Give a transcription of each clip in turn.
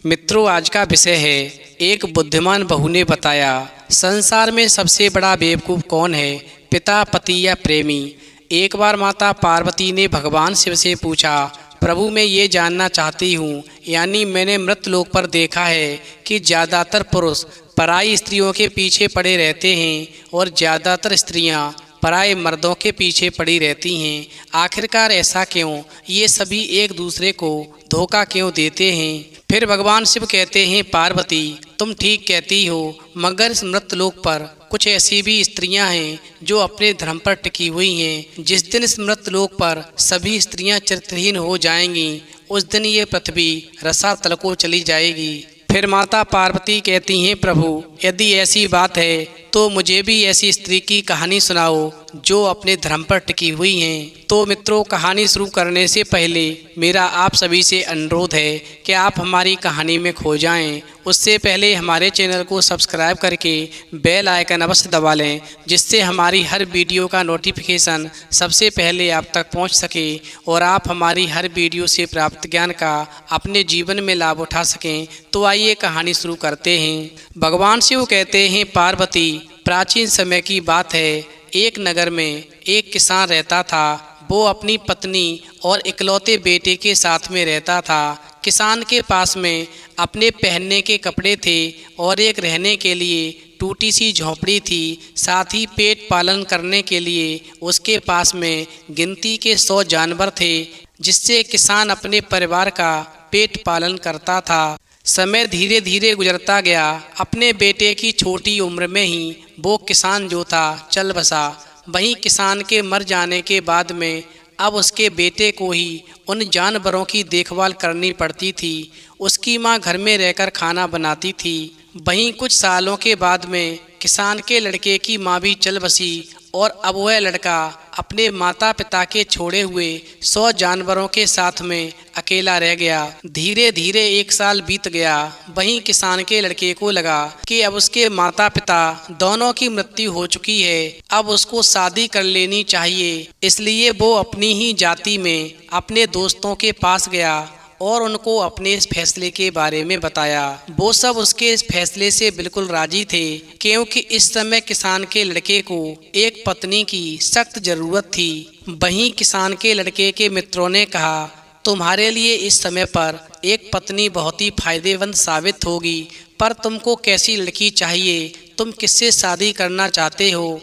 मित्रों, आज का विषय है एक बुद्धिमान बहू ने बताया, संसार में सबसे बड़ा बेवकूफ़ कौन है, पिता, पति या प्रेमी। एक बार माता पार्वती ने भगवान शिव से पूछा, प्रभु मैं ये जानना चाहती हूँ, यानी मैंने मृतलोक पर देखा है कि ज़्यादातर पुरुष पराई स्त्रियों के पीछे पड़े रहते हैं और ज़्यादातर स्त्रियाँ पराए मर्दों के पीछे पड़ी रहती हैं। आखिरकार ऐसा क्यों? ये सभी एक दूसरे को धोखा क्यों देते हैं? फिर भगवान शिव कहते हैं, पार्वती तुम ठीक कहती हो, मगर इस मृतलोक पर कुछ ऐसी भी स्त्रियां हैं जो अपने धर्म पर टिकी हुई हैं। जिस दिन इस मृतलोक पर सभी स्त्रियां चरित्रहीन हो जाएंगी, उस दिन ये पृथ्वी रसातल को चली जाएगी। फिर माता पार्वती कहती हैं, प्रभु यदि ऐसी बात है तो मुझे भी ऐसी स्त्री की कहानी सुनाओ जो अपने धर्म पर टिकी हुई हैं। तो मित्रों, कहानी शुरू करने से पहले मेरा आप सभी से अनुरोध है कि आप हमारी कहानी में खो जाएं। उससे पहले हमारे चैनल को सब्सक्राइब करके बेल आइकन अवश्य दबा लें, जिससे हमारी हर वीडियो का नोटिफिकेशन सबसे पहले आप तक पहुंच सके और आप हमारी हर वीडियो से प्राप्त ज्ञान का अपने जीवन में लाभ उठा सकें। तो आइए कहानी शुरू करते हैं। भगवान शिव कहते हैं, पार्वती प्राचीन समय की बात है, एक नगर में एक किसान रहता था। वो अपनी पत्नी और इकलौते बेटे के साथ में रहता था। किसान के पास में अपने पहनने के कपड़े थे और एक रहने के लिए टूटी सी झोंपड़ी थी। साथ ही पेट पालन करने के लिए उसके पास में गिनती के 100 जानवर थे, जिससे किसान अपने परिवार का पेट पालन करता था। समय धीरे धीरे गुजरता गया। अपने बेटे की छोटी उम्र में ही वो किसान जो था चल बसा। वहीं किसान के मर जाने के बाद में अब उसके बेटे को ही उन जानवरों की देखभाल करनी पड़ती थी। उसकी माँ घर में रहकर खाना बनाती थी। वहीं कुछ सालों के बाद में किसान के लड़के की माँ भी चल बसी और अब वह लड़का अपने माता पिता के छोड़े हुए 100 जानवरों के साथ में अकेला रह गया। धीरे धीरे 1 साल बीत गया। वहीं किसान के लड़के को लगा कि अब उसके माता पिता दोनों की मृत्यु हो चुकी है, अब उसको शादी कर लेनी चाहिए। इसलिए वो अपनी ही जाति में अपने दोस्तों के पास गया और उनको अपने इस फैसले के बारे में बताया। वो सब उसके इस फैसले से बिल्कुल राजी थे, क्योंकि इस समय किसान के लड़के को एक पत्नी की सख्त जरूरत थी। वहीं किसान के लड़के के मित्रों ने कहा, तुम्हारे लिए इस समय पर एक पत्नी बहुत ही फायदेमंद साबित होगी, पर तुमको कैसी लड़की चाहिए? तुम किससे शादी करना चाहते हो?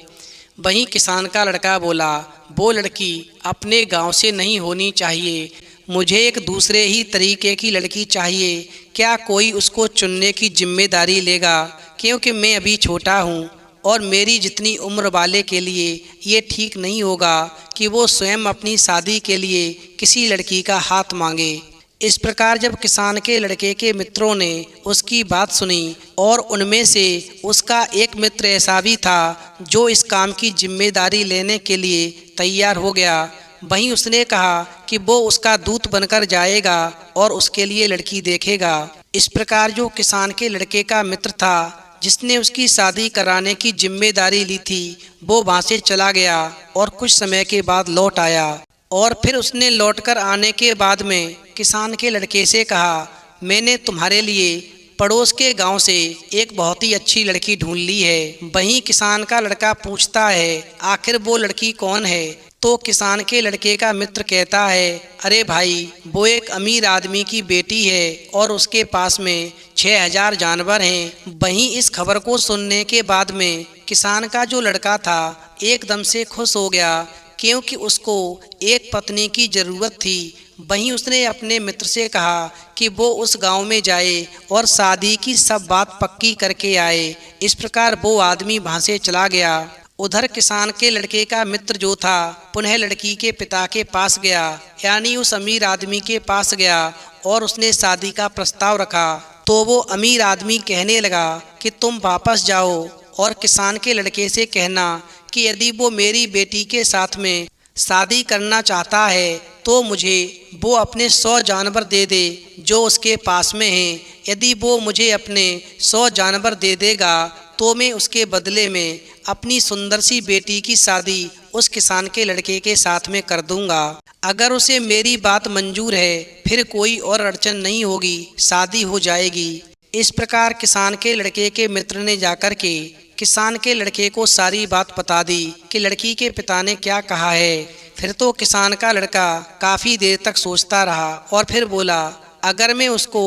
वहीं किसान का लड़का बोला, वो लड़की अपने गांव से नहीं होनी चाहिए, मुझे एक दूसरे ही तरीके की लड़की चाहिए। क्या कोई उसको चुनने की जिम्मेदारी लेगा? क्योंकि मैं अभी छोटा हूँ और मेरी जितनी उम्र वाले के लिए ये ठीक नहीं होगा कि वो स्वयं अपनी शादी के लिए किसी लड़की का हाथ मांगे। इस प्रकार जब किसान के लड़के के मित्रों ने उसकी बात सुनी और उनमें से उसका एक मित्र ऐसा भी था जो इस काम की जिम्मेदारी लेने के लिए तैयार हो गया, वहीं उसने कहा कि वो उसका दूत बनकर जाएगा और उसके लिए लड़की देखेगा। इस प्रकार जो किसान के लड़के का मित्र था, जिसने उसकी शादी कराने की जिम्मेदारी ली थी, वो वहाँ से चला गया और कुछ समय के बाद लौट आया। और फिर उसने लौटकर आने के बाद में किसान के लड़के से कहा, मैंने तुम्हारे लिए पड़ोस के गांव से एक बहुत ही अच्छी लड़की ढूंढ ली है। वहीं किसान का लड़का पूछता है, आखिर वो लड़की कौन है? तो किसान के लड़के का मित्र कहता है, अरे भाई, वो एक अमीर आदमी की बेटी है और उसके पास में 6000 जानवर हैं। वहीं इस खबर को सुनने के बाद में किसान का जो लड़का था एकदम से खुश हो गया, क्योंकि उसको एक पत्नी की ज़रूरत थी। वहीं उसने अपने मित्र से कहा कि वो उस गांव में जाए और शादी की सब बात पक्की करके आए। इस प्रकार वो आदमी वहाँ से चला गया। उधर किसान के लड़के का मित्र जो था पुनः लड़की के पिता के पास गया, यानी उस अमीर आदमी के पास गया और उसने शादी का प्रस्ताव रखा। तो वो अमीर आदमी कहने लगा कि तुम वापस जाओ और किसान के लड़के से कहना कि यदि वो मेरी बेटी के साथ में शादी करना चाहता है तो मुझे वो अपने 100 जानवर दे दे जो उसके पास में हैं। यदि वो मुझे अपने 100 जानवर दे देगा तो मैं उसके बदले में अपनी सुंदर सी बेटी की शादी उस किसान के लड़के के साथ में कर दूंगा। अगर उसे मेरी बात मंजूर है फिर कोई और अड़चन नहीं होगी, शादी हो जाएगी। इस प्रकार किसान के लड़के के मित्र ने जाकर के किसान के लड़के को सारी बात बता दी कि लड़की के पिता ने क्या कहा है। फिर तो किसान का लड़का काफ़ी देर तक सोचता रहा और फिर बोला, अगर मैं उसको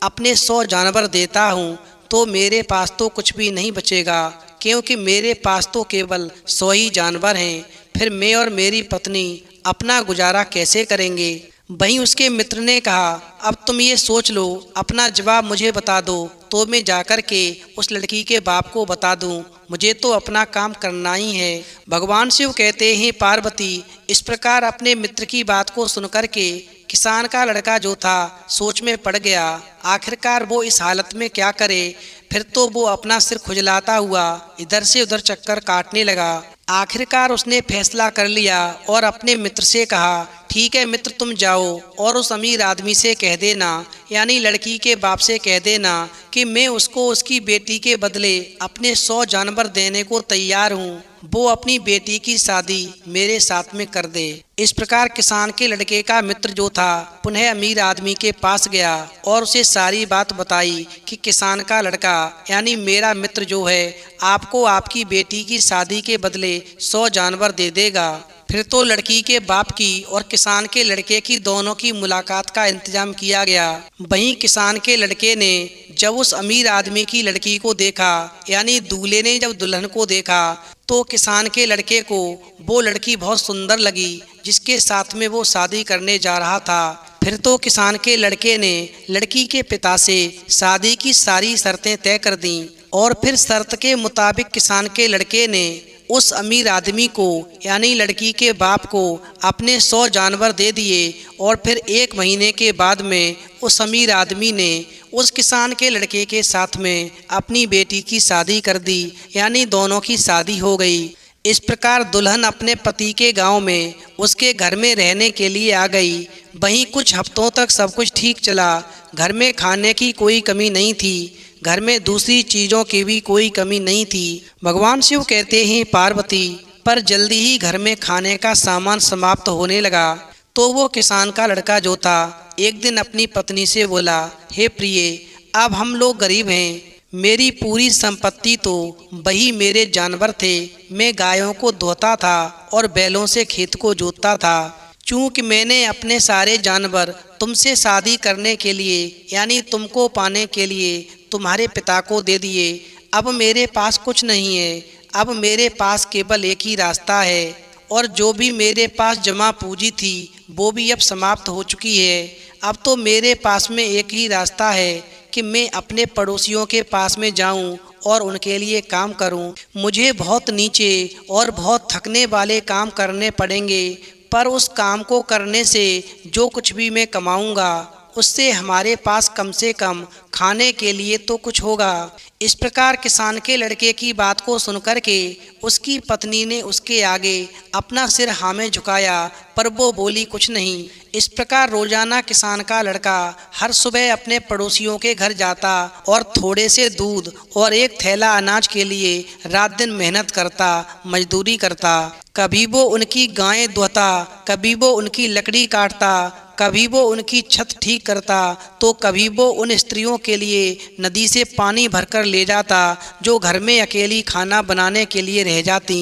अपने 100 जानवर देता हूँ तो मेरे पास तो कुछ भी नहीं बचेगा, क्योंकि मेरे पास तो केवल 100 ही जानवर हैं। फिर मैं और मेरी पत्नी अपना गुजारा कैसे करेंगे। वहीं उसके मित्र ने कहा, अब तुम ये सोच लो, अपना जवाब मुझे बता दो तो मैं जाकर के उस लड़की के बाप को बता दूं। मुझे तो अपना काम करना ही है। भगवान शिव कहते हैं, पार्वती इस प्रकार अपने मित्र की बात को सुनकर के किसान का लड़का जो था सोच में पड़ गया। आखिरकार वो इस हालत में क्या करे। फिर तो वो अपना सिर खुजलाता हुआ इधर से उधर चक्कर काटने लगा। आखिरकार उसने फैसला कर लिया और अपने मित्र से कहा, ठीक है मित्र, तुम जाओ और उस अमीर आदमी से कह देना, यानी लड़की के बाप से कह देना कि मैं उसको उसकी बेटी के बदले अपने 100 जानवर देने को तैयार हूँ। वो अपनी बेटी की शादी मेरे साथ में कर दे। इस प्रकार किसान के लड़के का मित्र जो था पुनः अमीर आदमी के पास गया और उसे सारी बात बताई कि किसान का लड़का यानी मेरा मित्र जो है आपको आपकी बेटी की शादी के बदले 100 जानवर दे देगा। फिर तो लड़की के बाप की और किसान के लड़के की दोनों की मुलाकात का इंतजाम किया गया। वहीं किसान के लड़के ने जब उस अमीर आदमी की लड़की को देखा, यानी दूल्हे ने जब दुल्हन को देखा, तो किसान के लड़के को वो लड़की बहुत सुंदर लगी जिसके साथ में वो शादी करने जा रहा था। फिर तो किसान के लड़के ने लड़की के पिता से शादी की सारी शर्तें तय कर दी और फिर शर्त के मुताबिक किसान के लड़के ने उस अमीर आदमी को यानी लड़की के बाप को अपने 100 जानवर दे दिए और फिर 1 महीने के बाद में उस अमीर आदमी ने उस किसान के लड़के के साथ में अपनी बेटी की शादी कर दी, यानी दोनों की शादी हो गई। इस प्रकार दुल्हन अपने पति के गांव में उसके घर में रहने के लिए आ गई। वहीं कुछ हफ्तों तक सब कुछ ठीक चला। घर में खाने की कोई कमी नहीं थी, घर में दूसरी चीज़ों की भी कोई कमी नहीं थी। भगवान शिव कहते हैं, पार्वती पर जल्दी ही घर में खाने का सामान समाप्त होने लगा। तो वो किसान का लड़का जो था एक दिन अपनी पत्नी से बोला, हे प्रिय, अब हम लोग गरीब हैं, मेरी पूरी संपत्ति तो वही मेरे जानवर थे। मैं गायों को धोता था और बैलों से खेत को जोतता था। चूँकि मैंने अपने सारे जानवर तुमसे शादी करने के लिए यानी तुमको पाने के लिए तुम्हारे पिता को दे दिए, अब मेरे पास कुछ नहीं है। अब मेरे पास केवल एक ही रास्ता है और जो भी मेरे पास जमा पूंजी थी वो भी अब समाप्त हो चुकी है। अब तो मेरे पास में एक ही रास्ता है कि मैं अपने पड़ोसियों के पास में जाऊं और उनके लिए काम करूं। मुझे बहुत नीचे और बहुत थकने वाले काम करने पड़ेंगे, पर उस काम को करने से जो कुछ भी मैं कमाऊंगा उससे हमारे पास कम से कम खाने के लिए तो कुछ होगा। इस प्रकार किसान के लड़के की बात को सुनकर के उसकी पत्नी ने उसके आगे अपना सिर हाँ में झुकाया, पर वो बोली कुछ नहीं। इस प्रकार रोजाना किसान का लड़का हर सुबह अपने पड़ोसियों के घर जाता और थोड़े से दूध और एक थैला अनाज के लिए रात दिन मेहनत करता, मजदूरी करता। कभी वो उनकी गायें धोता, कभी वो उनकी लकड़ी काटता, कभी वो उनकी छत ठीक करता, तो कभी वो उन स्त्रियों के लिए नदी से पानी भरकर ले जाता जो घर में अकेली खाना बनाने के लिए रह जाती।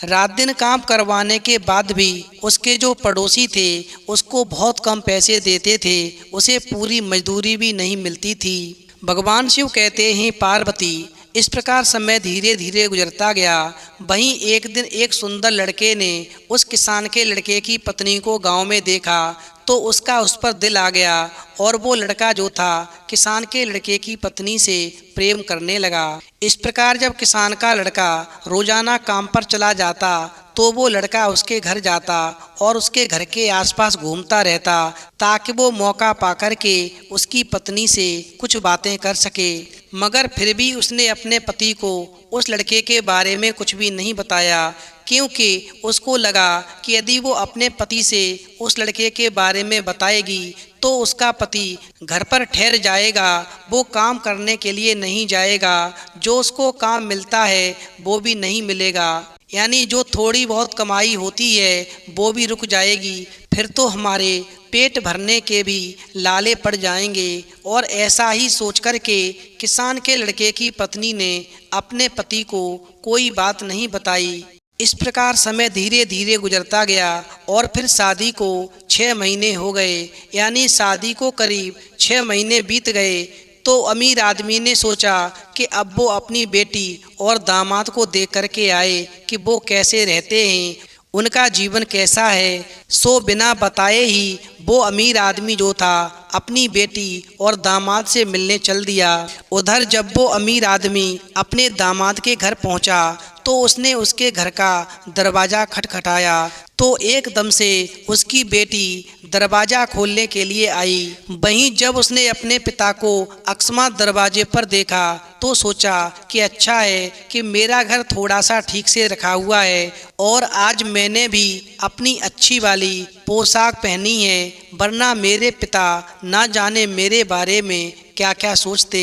रात दिन काम करवाने के बाद भी उसके जो पड़ोसी थे उसको बहुत कम पैसे देते थे, उसे पूरी मजदूरी भी नहीं मिलती थी। भगवान शिव कहते हैं, पार्वती इस प्रकार समय धीरे धीरे गुजरता गया। वहीं एक दिन एक सुंदर लड़के ने उस किसान के लड़के की पत्नी को गांव में देखा तो उसका उस पर दिल आ गया और वो लड़का जो था किसान के लड़के की पत्नी से प्रेम करने लगा। इस प्रकार जब किसान का लड़का रोजाना काम पर चला जाता तो वो लड़का उसके घर जाता और उसके घर के आसपास घूमता रहता ताकि वो मौका पाकर के उसकी पत्नी से कुछ बातें कर सके। मगर फिर भी उसने अपने पति को उस लड़के के बारे में कुछ भी नहीं बताया, क्योंकि उसको लगा कि यदि वो अपने पति से उस लड़के के बारे में बताएगी तो उसका पति घर पर ठहर जाएगा, वो काम करने के लिए नहीं जाएगा, जो उसको काम मिलता है वो भी नहीं मिलेगा, यानी जो थोड़ी बहुत कमाई होती है वो भी रुक जाएगी। फिर तो हमारे पेट भरने के भी लाले पड़ जाएंगे। और ऐसा ही सोचकर के किसान के लड़के की पत्नी ने अपने पति को कोई बात नहीं बताई। इस प्रकार समय धीरे धीरे गुजरता गया और फिर शादी को 6 महीने हो गए, यानी शादी को करीब 6 महीने बीत गए। तो अमीर आदमी ने सोचा कि अब वो अपनी बेटी और दामाद को देख करके आए कि वो कैसे रहते हैं, उनका जीवन कैसा है। सो बिना बताए ही वो अमीर आदमी जो था अपनी बेटी और दामाद से मिलने चल दिया। उधर जब वो अमीर आदमी अपने दामाद के घर पहुंचा तो उसने उसके घर का दरवाज़ा खटखटाया तो एकदम से उसकी बेटी दरवाज़ा खोलने के लिए आई। वहीं जब उसने अपने पिता को अकस्मात दरवाजे पर देखा तो सोचा कि अच्छा है कि मेरा घर थोड़ा सा ठीक से रखा हुआ है और आज मैंने भी अपनी अच्छी वाली पोशाक पहनी है, वरना मेरे पिता ना जाने मेरे बारे में क्या क्या सोचते।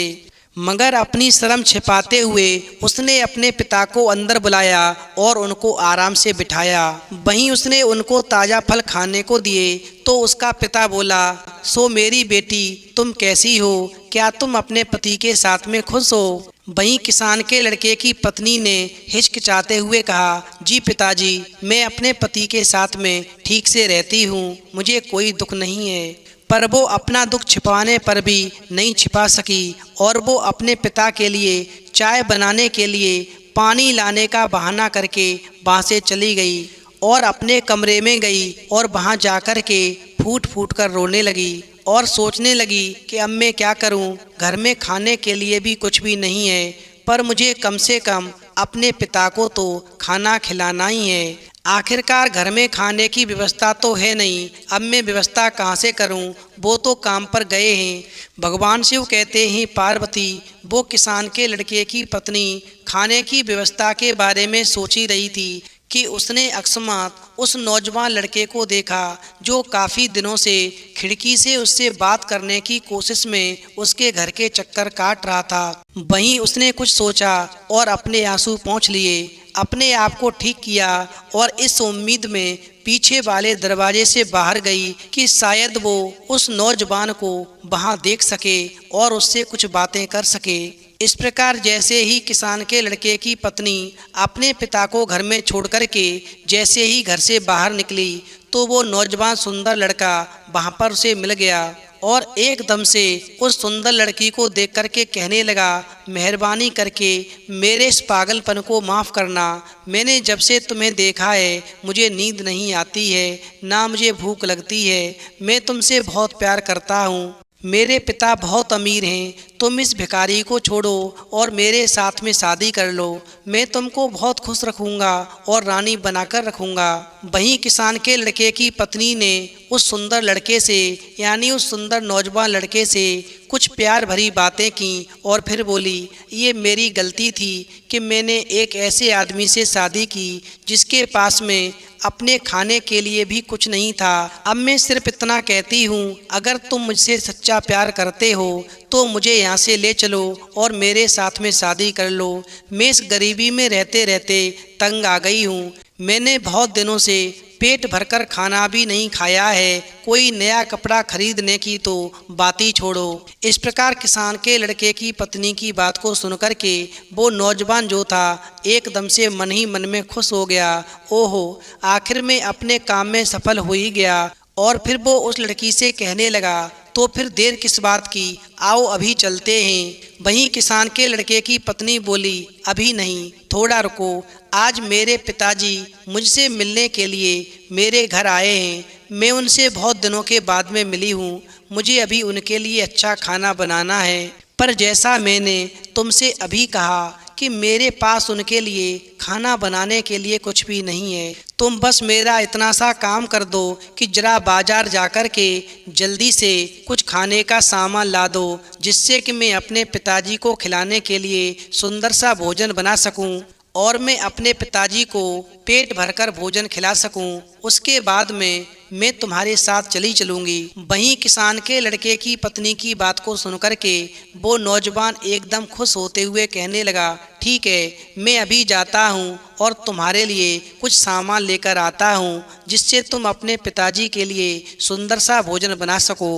मगर अपनी शर्म छिपाते हुए उसने अपने पिता को अंदर बुलाया और उनको आराम से बिठाया। वहीं उसने उनको ताज़ा फल खाने को दिए तो उसका पिता बोला, सो मेरी बेटी तुम कैसी हो, क्या तुम अपने पति के साथ में खुश हो? वहीं किसान के लड़के की पत्नी ने हिचकिचाते हुए कहा, जी पिताजी, मैं अपने पति के साथ में ठीक से रहती हूँ, मुझे कोई दुख नहीं है। पर वो अपना दुख छिपाने पर भी नहीं छिपा सकी और वो अपने पिता के लिए चाय बनाने के लिए पानी लाने का बहाना करके वहाँ से चली गई और अपने कमरे में गई और वहाँ जाकर के फूट फूट कर रोने लगी और सोचने लगी कि अब मैं क्या करूँ, घर में खाने के लिए भी कुछ भी नहीं है, पर मुझे कम से कम अपने पिता को तो खाना खिलाना ही है। आखिरकार घर में खाने की व्यवस्था तो है नहीं, अब मैं व्यवस्था कहाँ से करूं, वो तो काम पर गए हैं। भगवान शिव कहते हैं, पार्वती वो किसान के लड़के की पत्नी खाने की व्यवस्था के बारे में सोची रही थी कि उसने अकस्मात उस नौजवान लड़के को देखा जो काफ़ी दिनों से खिड़की से उससे बात करने की कोशिश में उसके घर के चक्कर काट रहा था। वहीं उसने कुछ सोचा और अपने आंसू पोंछ लिए, अपने आप को ठीक किया और इस उम्मीद में पीछे वाले दरवाजे से बाहर गई कि शायद वो उस नौजवान को वहां देख सके और उससे कुछ बातें कर सके। इस प्रकार जैसे ही किसान के लड़के की पत्नी अपने पिता को घर में छोड़ कर के जैसे ही घर से बाहर निकली तो वो नौजवान सुंदर लड़का वहाँ पर उसे मिल गया और एकदम से उस सुंदर लड़की को देख कर के कहने लगा, मेहरबानी करके मेरे इस पागलपन को माफ़ करना। मैंने जब से तुम्हें देखा है मुझे नींद नहीं आती है, ना मुझे भूख लगती है। मैं तुमसे बहुत प्यार करता हूँ। मेरे पिता बहुत अमीर हैं, तुम इस भिखारी को छोड़ो और मेरे साथ में शादी कर लो। मैं तुमको बहुत खुश रखूँगा और रानी बनाकर रखूँगा। वहीं किसान के लड़के की पत्नी ने उस सुंदर लड़के से यानी उस सुंदर नौजवान लड़के से कुछ प्यार भरी बातें की और फिर बोली, ये मेरी गलती थी कि मैंने एक ऐसे आदमी से शादी की जिसके पास में अपने खाने के लिए भी कुछ नहीं था। अब मैं सिर्फ इतना कहती हूँ, अगर तुम मुझसे सच्चा प्यार करते हो तो मुझे यहाँ से ले चलो और मेरे साथ में शादी कर लो। मैं इस गरीबी में रहते रहते तंग आ गई हूँ। मैंने बहुत दिनों से पेट भरकर खाना भी नहीं खाया है, कोई नया कपड़ा खरीदने की तो बात ही छोड़ो। इस प्रकार किसान के लड़के की पत्नी की बात को सुनकर के वो नौजवान जो था एकदम से मन ही मन में खुश हो गया। ओहो, आखिर में अपने काम में सफल हो ही गया। और फिर वो उस लड़की से कहने लगा, तो फिर देर किस बात की, आओ अभी चलते हैं। वहीं किसान के लड़के की पत्नी बोली, अभी नहीं, थोड़ा रुको। आज मेरे पिताजी मुझसे मिलने के लिए मेरे घर आए हैं। मैं उनसे बहुत दिनों के बाद में मिली हूँ। मुझे अभी उनके लिए अच्छा खाना बनाना है, पर जैसा मैंने तुमसे अभी कहा कि मेरे पास उनके लिए खाना बनाने के लिए कुछ भी नहीं है। तुम बस मेरा इतना सा काम कर दो कि जरा बाजार जाकर के जल्दी से कुछ खाने का सामान ला दो, जिससे कि मैं अपने पिताजी को खिलाने के लिए सुंदर सा भोजन बना सकूं और मैं अपने पिताजी को पेट भरकर भोजन खिला सकूं। उसके बाद में मैं तुम्हारे साथ चली चलूँगी। वहीं किसान के लड़के की पत्नी की बात को सुनकर के वो नौजवान एकदम खुश होते हुए कहने लगा, ठीक है, मैं अभी जाता हूँ और तुम्हारे लिए कुछ सामान लेकर आता हूँ जिससे तुम अपने पिताजी के लिए सुंदर सा भोजन बना सको।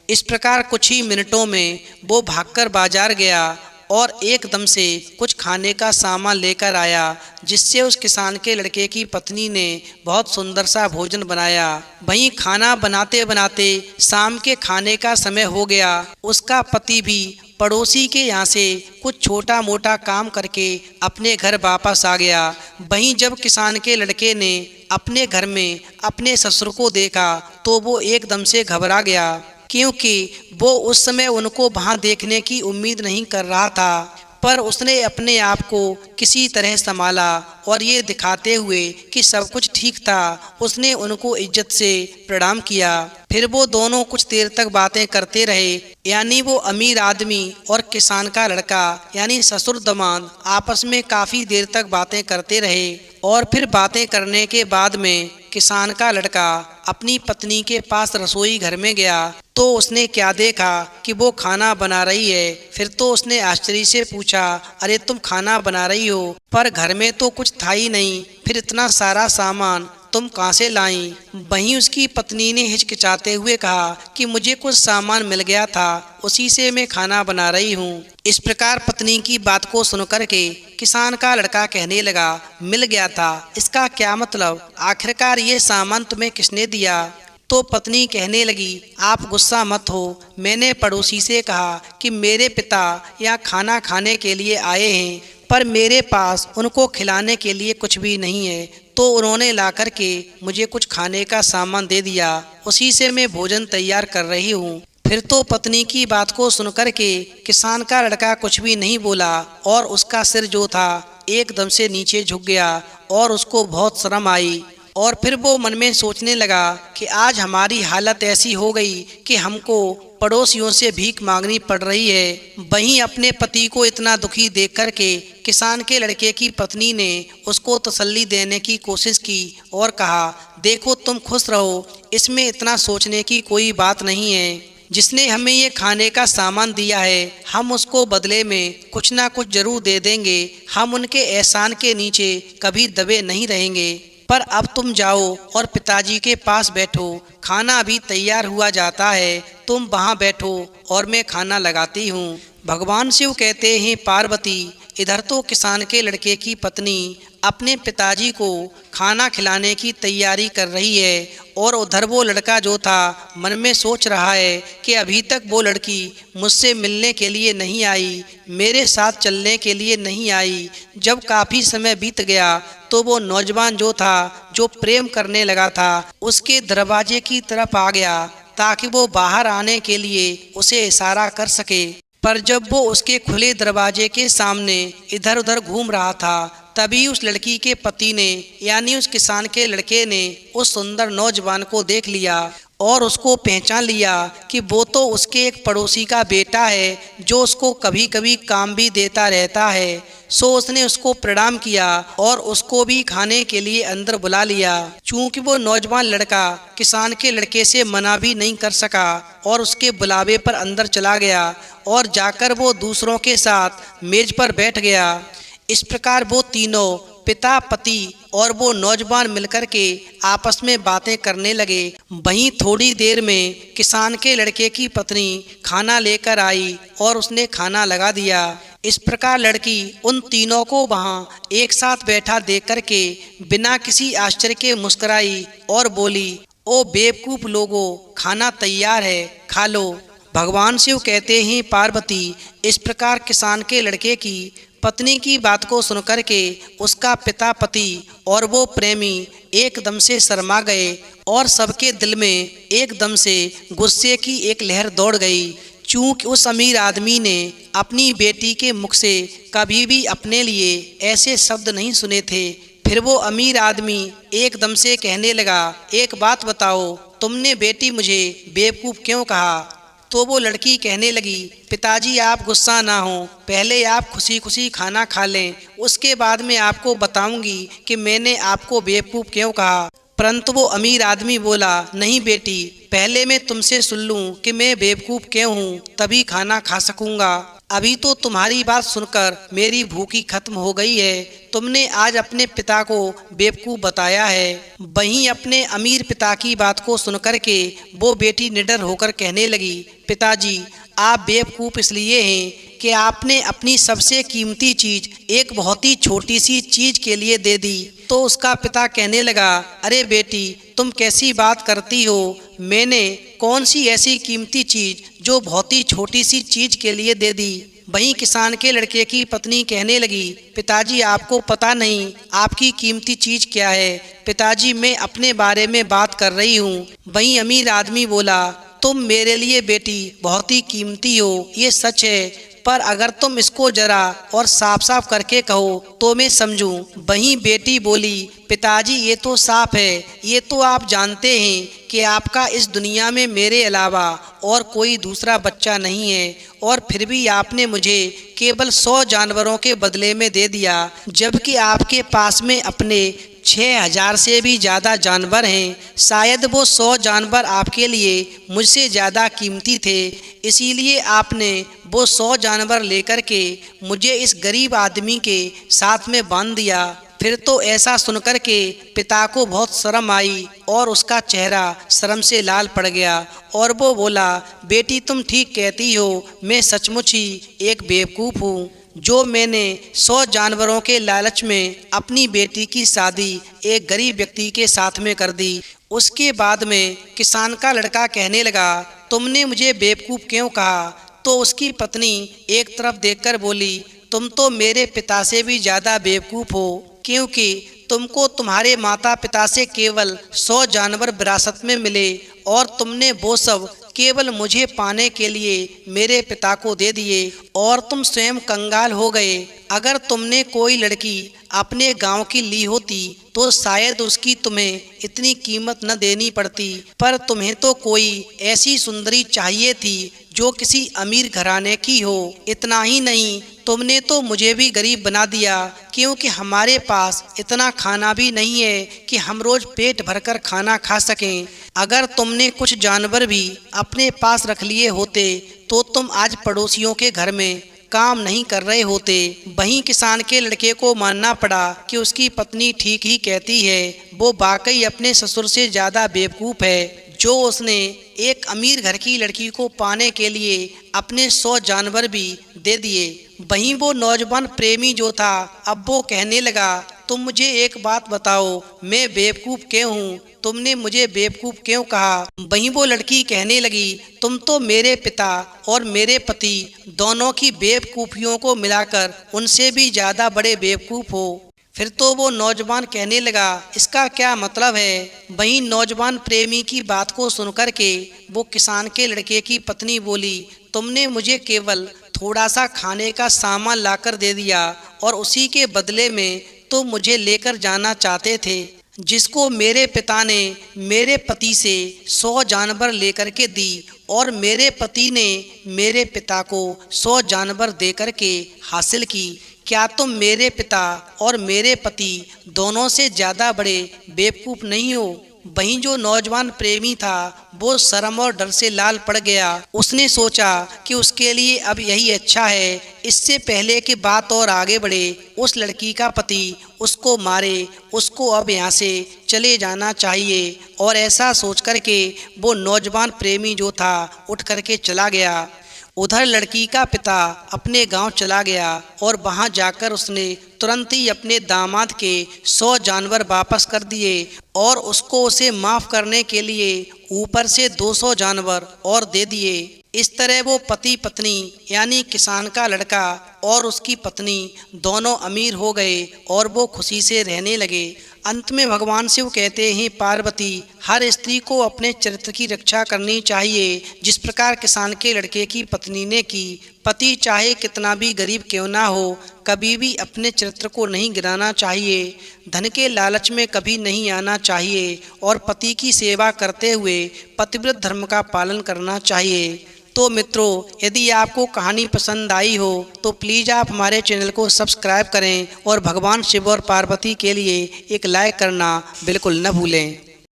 इस प्रकार कुछ ही मिनटों में वो भागकर बाजार गया और एकदम से कुछ खाने का सामान लेकर आया जिससे उस किसान के लड़के की पत्नी ने बहुत सुंदर सा भोजन बनाया। वहीं खाना बनाते बनाते शाम के खाने का समय हो गया। उसका पति भी पड़ोसी के यहाँ से कुछ छोटा मोटा काम करके अपने घर वापस आ गया। वहीं जब किसान के लड़के ने अपने घर में अपने ससुर को देखा तो वो एकदम से घबरा गया, क्योंकि वो उस समय उनको वहाँ देखने की उम्मीद नहीं कर रहा था। पर उसने अपने आप को किसी तरह संभाला और ये दिखाते हुए कि सब कुछ ठीक था, उसने उनको इज्जत से प्रणाम किया। फिर वो दोनों कुछ देर तक बातें करते रहे, यानी वो अमीर आदमी और किसान का लड़का यानी ससुर दामाद आपस में काफ़ी देर तक बातें करते रहे। और फिर बातें करने के बाद में किसान का लड़का अपनी पत्नी के पास रसोई घर में गया तो उसने क्या देखा कि वो खाना बना रही है। फिर तो उसने आश्चर्य से पूछा, अरे तुम खाना बना रही हो, पर घर में तो कुछ था ही नहीं, फिर इतना सारा सामान तुम कहाँ से लाई? वहीं उसकी पत्नी ने हिचकिचाते हुए कहा कि मुझे कुछ सामान मिल गया था, उसी से मैं खाना बना रही हूँ। इस प्रकार पत्नी की बात को सुनकर के किसान का लड़का कहने लगा, मिल गया था, इसका क्या मतलब? आखिरकार ये सामान तुम्हें किसने दिया? तो पत्नी कहने लगी, आप गुस्सा मत हो, मैंने पड़ोसी से कहा कि मेरे पिता यहाँ खाना खाने के लिए आए हैं, पर मेरे पास उनको खिलाने के लिए कुछ भी नहीं है, तो उन्होंने ला कर के मुझे कुछ खाने का सामान दे दिया, उसी से मैं भोजन तैयार कर रही हूँ। फिर तो पत्नी की बात को सुनकर के किसान का लड़का कुछ भी नहीं बोला और उसका सिर जो था एकदम से नीचे झुक गया और उसको बहुत शर्म आई। और फिर वो मन में सोचने लगा कि आज हमारी हालत ऐसी हो गई कि हमको पड़ोसियों से भीख मांगनी पड़ रही है। वहीं अपने पति को इतना दुखी देख कर के किसान के लड़के की पत्नी ने उसको तसल्ली देने की कोशिश की और कहा, देखो तुम खुश रहो, इसमें इतना सोचने की कोई बात नहीं है। जिसने हमें ये खाने का सामान दिया है, हम उसको बदले में कुछ ना कुछ जरूर दे देंगे, हम उनके एहसान के नीचे कभी दबे नहीं रहेंगे। पर अब तुम जाओ और पिताजी के पास बैठो, खाना अभी तैयार हुआ जाता है, तुम वहाँ बैठो और मैं खाना लगाती हूँ। भगवान शिव कहते हैं, पार्वती, इधर तो किसान के लड़के की पत्नी अपने पिताजी को खाना खिलाने की तैयारी कर रही है और उधर वो लड़का जो था मन में सोच रहा है कि अभी तक वो लड़की मुझसे मिलने के लिए नहीं आई, मेरे साथ चलने के लिए नहीं आई। जब काफ़ी समय बीत गया तो वो नौजवान जो था, जो प्रेम करने लगा था, उसके दरवाजे की तरफ आ गया ताकि वो बाहर आने के लिए उसे इशारा कर सके। पर जब वो उसके खुले दरवाजे के सामने इधर उधर घूम रहा था, तभी उस लड़की के पति ने यानी उस किसान के लड़के ने उस सुंदर नौजवान को देख लिया और उसको पहचान लिया कि वो तो उसके एक पड़ोसी का बेटा है जो उसको कभी कभी काम भी देता रहता है। सो उसने उसको प्रणाम किया और उसको भी खाने के लिए अंदर बुला लिया। चूंकि वो नौजवान लड़का किसान के लड़के से मना भी नहीं कर सका और उसके बुलावे पर अंदर चला गया और जाकर वो दूसरों के साथ मेज पर बैठ गया। इस प्रकार वो तीनों पिता, पति और वो नौजवान मिलकर के आपस में बातें करने लगे। वहीं थोड़ी देर में किसान के लड़के की पत्नी खाना लेकर आई और उसने खाना लगा दिया। इस प्रकार लड़की उन तीनों को वहाँ एक साथ बैठा देख कर के बिना किसी आश्चर्य के मुस्कुराई और बोली, ओ बेवकूफ़ लोगों, खाना तैयार है, खा लो। भगवान शिव कहते हैं, पार्वती, इस प्रकार किसान के लड़के की पत्नी की बात को सुनकर के उसका पिता, पति और वो प्रेमी एकदम से शर्मा गए और सबके दिल में एकदम से गुस्से की एक लहर दौड़ गई। चूँकि उस अमीर आदमी ने अपनी बेटी के मुख से कभी भी अपने लिए ऐसे शब्द नहीं सुने थे। फिर वो अमीर आदमी एकदम से कहने लगा, एक बात बताओ, तुमने बेटी मुझे बेवकूफ़ क्यों कहा? तो वो लड़की कहने लगी, पिताजी आप गुस्सा ना हो, पहले आप खुशी खुशी खाना खा लें, उसके बाद मैं आपको बताऊंगी कि मैंने आपको बेवकूफ़ क्यों कहा। परंतु वो अमीर आदमी बोला, नहीं बेटी, पहले मैं तुमसे सुन लूं कि मैं बेवकूफ़ क्यों हूँ, तभी खाना खा सकूँगा। अभी तो तुम्हारी बात सुनकर मेरी भूखी खत्म हो गई है। तुमने आज अपने पिता को बेवकूफ़ बताया है। वहीं अपने अमीर पिता की बात को सुनकर के वो बेटी निडर होकर कहने लगी, पिताजी आप बेवकूफ़ इसलिए हैं कि आपने अपनी सबसे कीमती चीज़ एक बहुत ही छोटी सी चीज़ के लिए दे दी। तो उसका पिता कहने लगा, अरे बेटी तुम कैसी बात करती हो, मैंने कौन सी ऐसी कीमती चीज़ जो बहुत ही छोटी सी चीज़ के लिए दे दी। वहीं किसान के लड़के की पत्नी कहने लगी, पिताजी आपको पता नहीं आपकी कीमती चीज़ क्या है। पिताजी मैं अपने बारे में बात कर रही हूँ। वहीं अमीर आदमी बोला, तुम मेरे लिए बेटी बहुत ही कीमती हो, ये सच है, पर अगर तुम इसको जरा और साफ साफ करके कहो तो मैं समझूं। वहीं बेटी बोली, पिताजी ये तो साफ है, ये तो आप जानते हैं कि आपका इस दुनिया में मेरे अलावा और कोई दूसरा बच्चा नहीं है, और फिर भी आपने मुझे केवल 100 जानवरों के बदले में दे दिया, जबकि आपके पास में अपने 6000 से भी ज़्यादा जानवर हैं। शायद वो 100 जानवर आपके लिए मुझसे ज़्यादा कीमती थे, इसीलिए आपने वो 100 जानवर लेकर के मुझे इस गरीब आदमी के साथ में बांध दिया। फिर तो ऐसा सुनकर के पिता को बहुत शर्म आई और उसका चेहरा शर्म से लाल पड़ गया और वो बोला, बेटी तुम ठीक कहती हो, मैं सचमुच ही एक बेवकूफ़ हूँ जो मैंने 100 जानवरों के लालच में अपनी बेटी की शादी एक गरीब व्यक्ति के साथ में कर दी। उसके बाद में किसान का लड़का कहने लगा, तुमने मुझे बेवकूफ़ क्यों कहा। तो उसकी पत्नी एक तरफ देखकर बोली, तुम तो मेरे पिता से भी ज़्यादा बेवकूफ़ हो, क्योंकि तुमको तुम्हारे माता पिता से केवल 100 जानवर विरासत में मिले और तुमने वो सब केवल मुझे पाने के लिए मेरे पिता को दे दिए और तुम स्वयं कंगाल हो गए। अगर तुमने कोई लड़की अपने गांव की ली होती तो शायद उसकी तुम्हें इतनी कीमत न देनी पड़ती, पर तुम्हें तो कोई ऐसी सुंदरी चाहिए थी जो किसी अमीर घराने की हो। इतना ही नहीं, तुमने तो मुझे भी गरीब बना दिया, क्योंकि हमारे पास इतना खाना भी नहीं है कि हम रोज़ पेट भरकर खाना खा सकें। अगर तुमने कुछ जानवर भी अपने पास रख लिए होते तो तुम आज पड़ोसियों के घर में काम नहीं कर रहे होते। वहीं किसान के लड़के को मानना पड़ा कि उसकी पत्नी ठीक ही कहती है, वो वाकई अपने ससुर से ज़्यादा बेवकूफ़ है जो उसने एक अमीर घर की लड़की को पाने के लिए अपने 100 जानवर भी दे दिए। वहीं वो नौजवान प्रेमी जो था अब वो कहने लगा, तुम मुझे एक बात बताओ, मैं बेवकूफ़ क्यों हूँ, तुमने मुझे बेवकूफ़ क्यों कहा। वहीं वो लड़की कहने लगी, तुम तो मेरे पिता और मेरे पति दोनों की बेवकूफ़ियों को मिलाकर उनसे भी ज़्यादा बड़े बेवकूफ़ हो। फिर तो वो नौजवान कहने लगा, इसका क्या मतलब है। वहीं नौजवान प्रेमी की बात को सुनकर के वो किसान के लड़के की पत्नी बोली, तुमने मुझे केवल थोड़ा सा खाने का सामान लाकर दे दिया और उसी के बदले में तो मुझे लेकर जाना चाहते थे, जिसको मेरे पिता ने मेरे पति से 100 जानवर लेकर के दी और मेरे पति ने मेरे पिता को 100 जानवर देकर के हासिल की। क्या तुम मेरे पिता और मेरे पति दोनों से ज़्यादा बड़े बेवकूफ़ नहीं हो। वहीं जो नौजवान प्रेमी था वो शर्म और डर से लाल पड़ गया। उसने सोचा कि उसके लिए अब यही अच्छा है, इससे पहले कि बात और आगे बढ़े उस लड़की का पति उसको मारे, उसको अब यहाँ से चले जाना चाहिए। और ऐसा सोच कर के वो नौजवान प्रेमी जो था उठ कर के चला गया। उधर लड़की का पिता अपने गांव चला गया और वहां जाकर उसने तुरंत ही अपने दामाद के 100 जानवर वापस कर दिए और उसको उसे माफ़ करने के लिए ऊपर से 200 जानवर और दे दिए। इस तरह वो पति पत्नी यानी किसान का लड़का और उसकी पत्नी दोनों अमीर हो गए और वो खुशी से रहने लगे। अंत में भगवान शिव कहते हैं, पार्वती हर स्त्री को अपने चरित्र की रक्षा करनी चाहिए, जिस प्रकार किसान के लड़के की पत्नी ने की। पति चाहे कितना भी गरीब क्यों ना हो, कभी भी अपने चरित्र को नहीं गिराना चाहिए, धन के लालच में कभी नहीं आना चाहिए और पति की सेवा करते हुए पतिव्रत धर्म का पालन करना चाहिए। तो मित्रों, यदि आपको कहानी पसंद आई हो तो प्लीज़ आप हमारे चैनल को सब्सक्राइब करें और भगवान शिव और पार्वती के लिए एक लाइक करना बिल्कुल न भूलें।